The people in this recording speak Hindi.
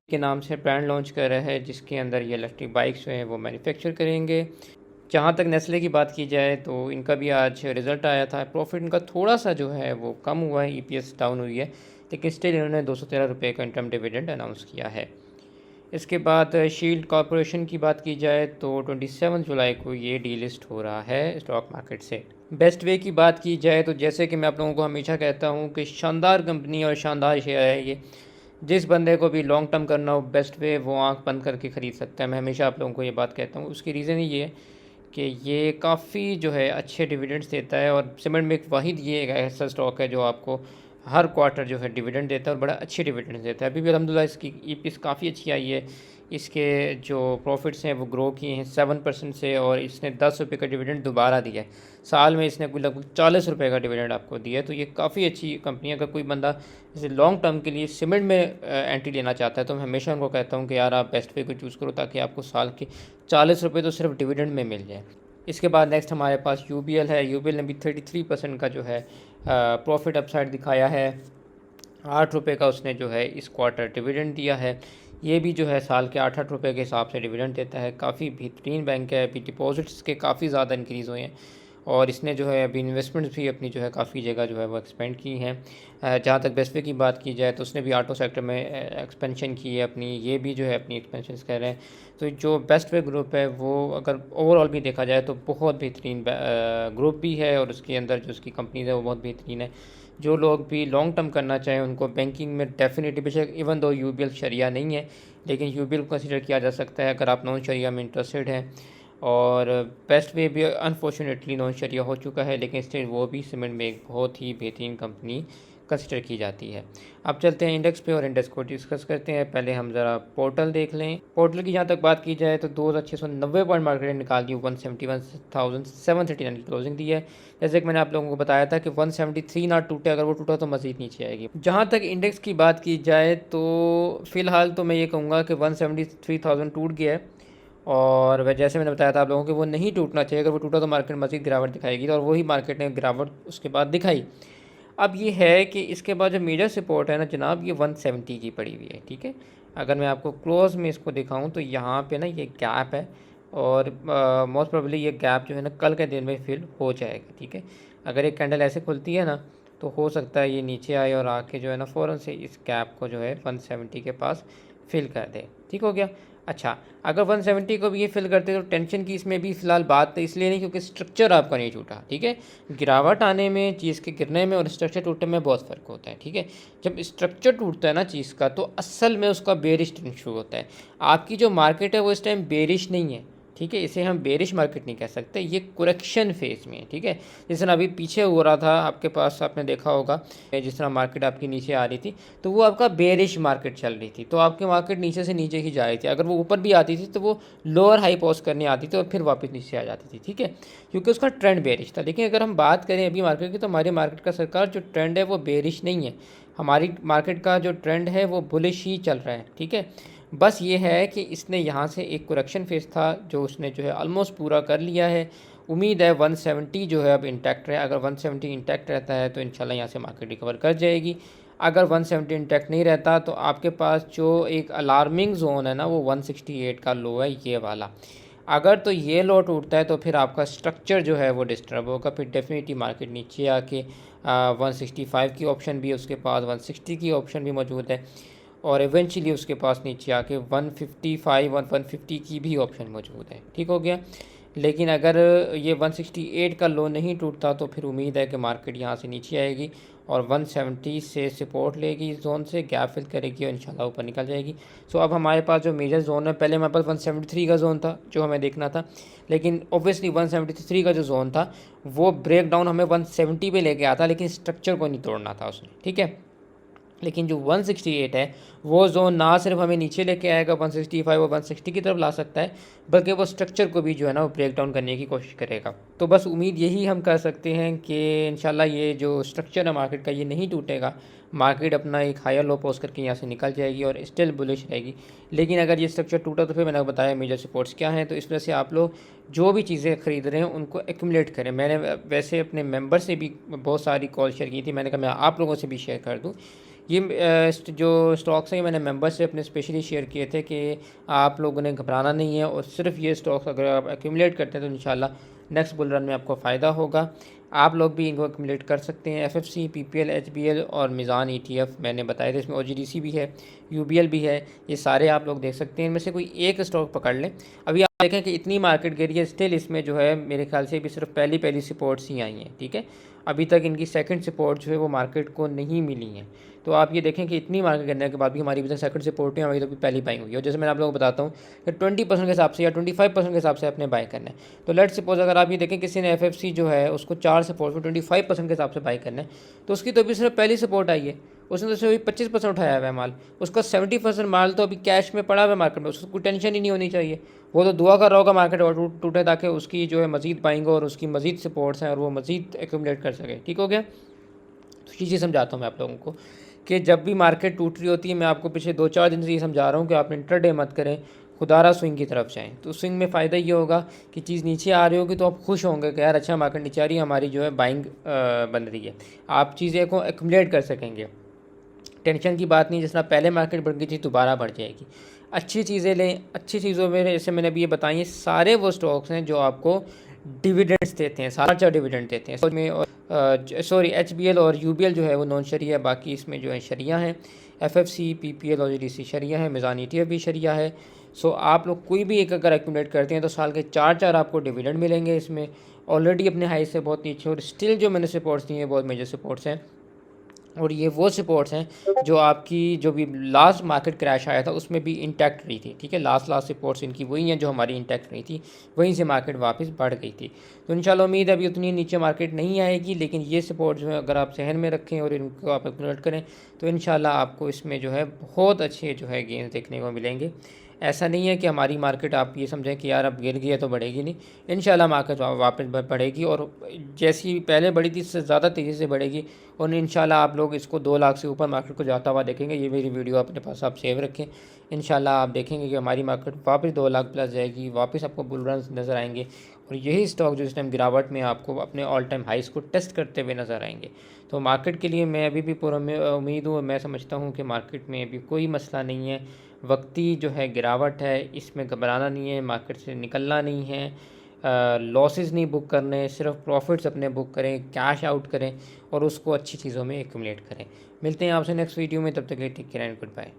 के नाम से ब्रांड लॉन्च कर रहा है, जिसके अंदर ये इलेक्ट्रिक बाइक्स जो हैं वो मैन्युफैक्चर करेंगे। जहाँ तक नेस्ले की बात की जाए तो इनका भी आज रिज़ल्ट आया था। प्रॉफिट इनका थोड़ा सा जो है वो कम हुआ है, ईपीएस डाउन हुई है, लेकिन स्टिल इन्होंने 213 रुपये का इंटरम डिविडेंड अनाउंस किया है। इसके बाद शील्ड कॉरपोरेशन की बात की जाए तो 27 जुलाई को ये डीलिस्ट हो रहा है स्टॉक मार्केट से। बेस्ट वे की बात की जाए तो जैसे कि मैं आप लोगों को हमेशा कहता हूँ कि शानदार कंपनी और शानदार शेयर है ये। जिस बंदे को भी लॉन्ग टर्म करना हो, बेस्ट वे वो आंख बंद करके ख़रीद सकता है। मैं हमेशा आप लोगों को ये बात कहता हूँ। उसकी रीज़न ही ये है कि ये काफ़ी जो है अच्छे डिविडेंड्स देता है, और सीमेंट में एक वाहिद ये एक ऐसा स्टॉक है जो आपको हर क्वार्टर जो है डिविडेंड देता है और बड़ा अच्छे डिविडेंड देता है। अभी भी अल्हम्दुलिल्लाह इसकी ईपीएस काफ़ी अच्छी आई है। इसके जो प्रॉफिट्स हैं वो ग्रो किए हैं 7% से, और इसने 10 रुपये का डिविडेंड दोबारा दिया है। साल में इसने कोई लगभग 40 रुपये का डिविडेंड आपको दिया है। तो ये काफ़ी अच्छी कंपनी है। अगर कोई बंदा जैसे लॉन्ग टर्म के लिए सीमेंट में एंट्री लेना चाहता है तो मैं हमेशा उनको कहता हूँ कि यार आप बेस्ट वे को चूज़ करो, ताकि आपको साल के 40 रुपये तो सिर्फ डिविडेंड में मिल जाए। इसके बाद नेक्स्ट हमारे पास यूबीएल है। यूबीएल ने भी 33% का जो है प्रॉफिट अपसाइड दिखाया है। 8 रुपये का उसने जो है इस क्वार्टर डिविडेंड दिया है। ये भी जो है साल के 8-8 रुपये के हिसाब से डिविडेंड देता है। काफ़ी बेहतरीन बैंक है। अभी डिपॉजिट्स के काफ़ी ज़्यादा इंक्रीज़ हुए हैं, और इसने जो है अभी इन्वेस्टमेंट्स भी अपनी जो है काफ़ी जगह जो है वो एक्सपेंड की हैं। जहाँ तक बेस्ट वे की बात की जाए तो उसने भी ऑटो सेक्टर में एक्सपेंशन की है अपनी। ये भी जो है अपनी एक्सपेंशन कर रहे हैं। तो जो बेस्ट वे ग्रुप है वो अगर ओवरऑल भी देखा जाए तो बहुत बेहतरीन ग्रुप भी है, और उसके अंदर जो उसकी कंपनीज है वो बहुत बेहतरीन है। जो लोग भी लॉन्ग टर्म करना चाहें उनको बैंकिंग में डेफिनेटली, बेशक इवन दो यूबीएल शरिया नहीं है, लेकिन यूबीएल को कंसिडर किया जा सकता है अगर आप नॉन शरिया में इंटरेस्टेड हैं। और बेस्ट वे भी अनफॉर्चुनेटली नॉन शरिया हो चुका है, लेकिन स्टिल वो भी सीमेंट में एक बहुत ही बेहतरीन कंपनी कंसिडर की जाती है। अब चलते हैं इंडेक्स पे और इंडेक्स को डिस्कस करते हैं। पहले हम ज़रा पोर्टल देख लें। पोर्टल की जहाँ तक बात की जाए तो 2690 पॉइंट मार्केट निकाल दी, 171,739 की क्लोजिंग दी है। जैसे कि मैंने आप लोगों को बताया था कि 173 ना टूटे, अगर वो टूटा तो मज़ीद नीचे आएगी। जहाँ तक इंडेक्स की बात की जाए तो फ़िलहाल तो मैं ये कहूँगा कि 173,000 टूट गया है, और वह जैसे मैंने बताया था आप लोगों को वो नहीं टूटना चाहिए। अगर वो टूटा तो मार्केट मज़ीद गिरावट दिखाएगी, और वही मार्केट ने गिरावट उसके बाद दिखाई। अब ये है कि इसके बाद जो मेजर सपोर्ट है ना जनाब, ये 170 की पड़ी हुई है। ठीक है, अगर मैं आपको क्लोज में इसको दिखाऊं तो यहाँ पे ना ये गैप है, और मोस्ट प्रोबेबली ये गैप जो है ना कल के दिन में फिल हो जाएगा। ठीक है, अगर एक कैंडल ऐसे खुलती है ना तो हो सकता है ये नीचे आए और आके जो है ना फ़ौरन से इस गैप को जो है 170 के पास फिल कर दे। ठीक हो गया। अच्छा, अगर 170 को भी ये फिल करते तो टेंशन की इसमें भी फ़िलहाल बात इसलिए नहीं क्योंकि स्ट्रक्चर आपका नहीं टूटा। ठीक है, गिरावट आने में, चीज़ के गिरने में और स्ट्रक्चर टूटने में बहुत फ़र्क होता है। ठीक है, जब स्ट्रक्चर टूटता है ना चीज़ का तो असल में उसका बेरिश ट्रेंड शुरू होता है। आपकी जो मार्केट है वो इस टाइम बेरिश नहीं है। ठीक है, इसे हम बेरिश मार्केट नहीं कह सकते, ये करेक्शन फेज़ में है। ठीक है, जिस तरह अभी पीछे हो रहा था आपके पास, आपने देखा होगा जिस तरह मार्केट आपकी नीचे आ रही थी तो वो आपका बेरिश मार्केट चल रही थी, तो आपकी मार्केट नीचे से नीचे ही जा रही थी। अगर वो ऊपर भी आती थी तो वो लोअर हाई पॉज करने आती थी और फिर वापस नीचे आ जाती थी। ठीक है, क्योंकि उसका ट्रेंड बेरिश था। लेकिन अगर हम बात करें अभी मार्केट की तो हमारी मार्केट का सरकार जो ट्रेंड है वो बेरिश नहीं है। हमारी मार्केट का जो ट्रेंड है वो बुलिश ही चल रहा है। ठीक है, बस ये है कि इसने यहाँ से एक करेक्शन फेज़ था जो उसने जो है ऑलमोस्ट पूरा कर लिया है। उम्मीद है 170 जो है अब इंटैक्ट रहे। अगर 170 इंटैक्ट रहता है तो इंशाल्लाह यहाँ से मार्केट रिकवर कर जाएगी। अगर 170 इंटैक्ट नहीं रहता तो आपके पास जो एक अलार्मिंग जोन है ना वो 168 का लो है, ये वाला। अगर तो ये लो टूटता है तो फिर आपका स्ट्रक्चर जो है वो डिस्टर्ब होगा, फिर डेफिनेटली मार्केट नीचे आके 165 की ऑप्शन भी उसके पास, 160 की ऑप्शन भी मौजूद है, और इवेंचुअली उसके पास नीचे आके 155 और 150 की भी ऑप्शन मौजूद है। ठीक हो गया। लेकिन अगर ये 168 का लो नहीं टूटता तो फिर उम्मीद है कि मार्केट यहाँ से नीचे आएगी और 170 से सपोर्ट लेगी, इस जोन से गैप फिल करेगी और इंशाल्लाह ऊपर निकल जाएगी। सो अब हमारे पास जो मेजर जोन है, पहले हमारे पास 173 का जोन था जो हमें देखना था, लेकिन ऑब्वियसली 173 का जो जोन था वो ब्रेक डाउन हमें 170 पे लेके आता, लेकिन स्ट्रक्चर को नहीं तोड़ना था उसने। ठीक है, लेकिन जो 168 है वो जोन ना सिर्फ हमें नीचे लेके आएगा 165 और 160 की तरफ ला सकता है, बल्कि वो स्ट्रक्चर को भी जो है ना वो ब्रेक डाउन करने की कोशिश करेगा। तो बस उम्मीद यही हम कर सकते हैं कि इंशाल्लाह ये जो स्ट्रक्चर है मार्केट का ये नहीं टूटेगा, मार्केट अपना एक हायर लो पोस्ट करके यहाँ से निकल जाएगी और स्टिल बुलिश रहेगी। लेकिन अगर ये स्ट्रक्चर टूटा तो फिर मैंने बताया मेजर सपोर्ट्स क्या हैं, तो इस वजह से आप लोग जो भी चीज़ें ख़रीद रहे हैं उनको एक्यूमुलेट करें। मैंने वैसे अपने मेंबर से भी बहुत सारी कॉल शेयर की थी, मैंने कहा मैं आप लोगों से भी शेयर कर दूँ ये जो स्टॉक्स हैं ये मैंने मेंबर्स से अपने स्पेशली शेयर किए थे कि आप लोगों ने घबराना नहीं है, और सिर्फ ये स्टॉक्स अगर आप एक्यूमुलेट करते हैं तो इंशाल्लाह नेक्स्ट बुल रन में आपको फ़ायदा होगा। आप लोग भी इनको एक्यूमुलेट कर सकते हैं। एफएफसी, पीपीएल, एचबीएल और मिज़ान ईटीएफ मैंने बताए थे, इसमें ओजीडीसी भी है, यूबीएल भी है, ये सारे आप लोग देख सकते हैं। इनमें से कोई एक स्टॉक पकड़ लें। अभी आप देखें कि इतनी मार्केट गिरी है, स्टिल इसमें जो है मेरे ख्याल से भी सिर्फ पहली सपोर्ट्स ही आई हैं, ठीक है। अभी तक इनकी सेकंड सपोर्ट जो है वो मार्केट को नहीं मिली हैं। तो आप ये देखें कि इतनी मार्केट गिरने के बाद भी हमारी अभी तक सेकंड सपोर्ट है, हमारी तो पहली बाइंग हुई है। और जैसे मैं आप लोगों को बताता हूँ कि 20% के हिसाब से या 25% के हिसाब से अपने बाय करना है। तो लेट सपोज अगर आप ये देखें किसी ने एफएफसी जो है उसको 4 सपोर्ट में 25% के हिसाब से बाय करना है, तो उसकी तो अभी सिर्फ पहली सपोर्ट आई है, उसने तो सिर्फ 25% उठाया हुआ है माल, उसका 70% माल तो अभी कैश में पड़ा हुआ है मार्केट में, उसको कोई टेंशन ही नहीं होनी चाहिए। वो तो दुआ कर रहा होगा मार्केट और टूटे ताकि उसकी जो है मजीद बाइंग और उसकी मजीद सपोर्ट्स हैं और वो मजीद एक्यूमुलेट कर सके। ठीक हो गया। तो ये चीज़ समझाता हूँ मैं आप लोगों को कि जब भी मार्केट टूट रही होती है, मैं आपको पिछले 2-4 दिन से ये समझा रहा हूँ कि आप इंट्राडे मत करें, खुदारा स्विंग की तरफ जाएँ। तो स्विंग में फ़ायदा ये होगा कि चीज़ नीचे आ रही होगी तो आप खुश होंगे कि यार अच्छा मार्केट नीचे आ रही है, हमारी जो है बाइंग बन रही है। आप चीज़ें को एक्यूमुलेट कर सकेंगे, टेंशन की बात नहीं। जिस तरह पहले मार्केट बढ़ गई थी दोबारा बढ़ जाएगी। अच्छी चीज़ें लें, अच्छी चीज़ों में जैसे मैंने अभी ये बताई, सारे वो स्टॉक्स हैं जो आपको डिविडेंड्स देते हैं, सारा अच्छा डिविडेंड देते हैं। इसमें और एचबीएल और यूबीएल जो है वो नॉन शरिया, बाकी इसमें जो है शरिया हैं। एफएफसी, पीपीएल और जीडीसी शरिया है, मिज़ान ईटीएफ भी शरिया है। सो आप लोग कोई भी एक अगर एक्यूमुलेट करते हैं तो साल के 4 आपको डिविडेंड मिलेंगे। इसमें ऑलरेडी अपने हाई से बहुत नीचे, और स्टिल जो मैंने सपोर्ट्स दिए हैं बहुत मेजर सपोर्ट्स हैं। और ये वो सपोर्ट्स हैं जो आपकी जो भी लास्ट मार्केट क्रैश आया था उसमें भी इंटैक्ट रही थी, ठीक है। लास्ट सपोर्ट्स इनकी वही हैं जो हमारी इंटैक्ट रही थी, वहीं से मार्केट वापस बढ़ गई थी। तो इंशाल्लाह उम्मीद है अभी उतनी नीचे मार्केट नहीं आएगी, लेकिन ये सपोर्ट जो है अगर आप जहन में रखें और इनको आप एक्यूमुलेट करें तो इंशाल्लाह आपको इसमें जो है बहुत अच्छे जो है गेंस देखने को मिलेंगे। ऐसा नहीं है कि हमारी मार्केट आप ये समझें कि यार अब गिर गई है तो बढ़ेगी नहीं। इंशाल्लाह मार्केट वापस बढ़ेगी, और जैसी पहले बढ़ी थी इससे ज़्यादा तेज़ी से बढ़ेगी। और इंशाल्लाह आप लोग इसको 2 लाख से ऊपर मार्केट को जाता हुआ देखेंगे। ये मेरी वीडियो अपने पास आप सेव रखें। इंशाल्लाह आप देखेंगे कि हमारी मार्केट वापस 2 लाख प्लस जाएगी, वापस आपको बुल रन नज़र आएंगे। और यही स्टॉक जो इस टाइम गिरावट में आपको अपने ऑल टाइम हाइस को टेस्ट करते हुए नज़र आएंगे। तो मार्केट के लिए मैं अभी भी पूरा उम्मीद हूँ, मैं समझता हूँ कि मार्केट में अभी कोई मसला नहीं है। वक्ती जो है गिरावट है, इसमें घबराना नहीं है, मार्केट से निकलना नहीं है, लॉसेस नहीं बुक करने, सिर्फ प्रॉफिट्स अपने बुक करें, कैश आउट करें और उसको अच्छी चीज़ों में एक्यूमुलेट करें। मिलते हैं आपसे नेक्स्ट वीडियो में, तब तक के लिए take care and good bye.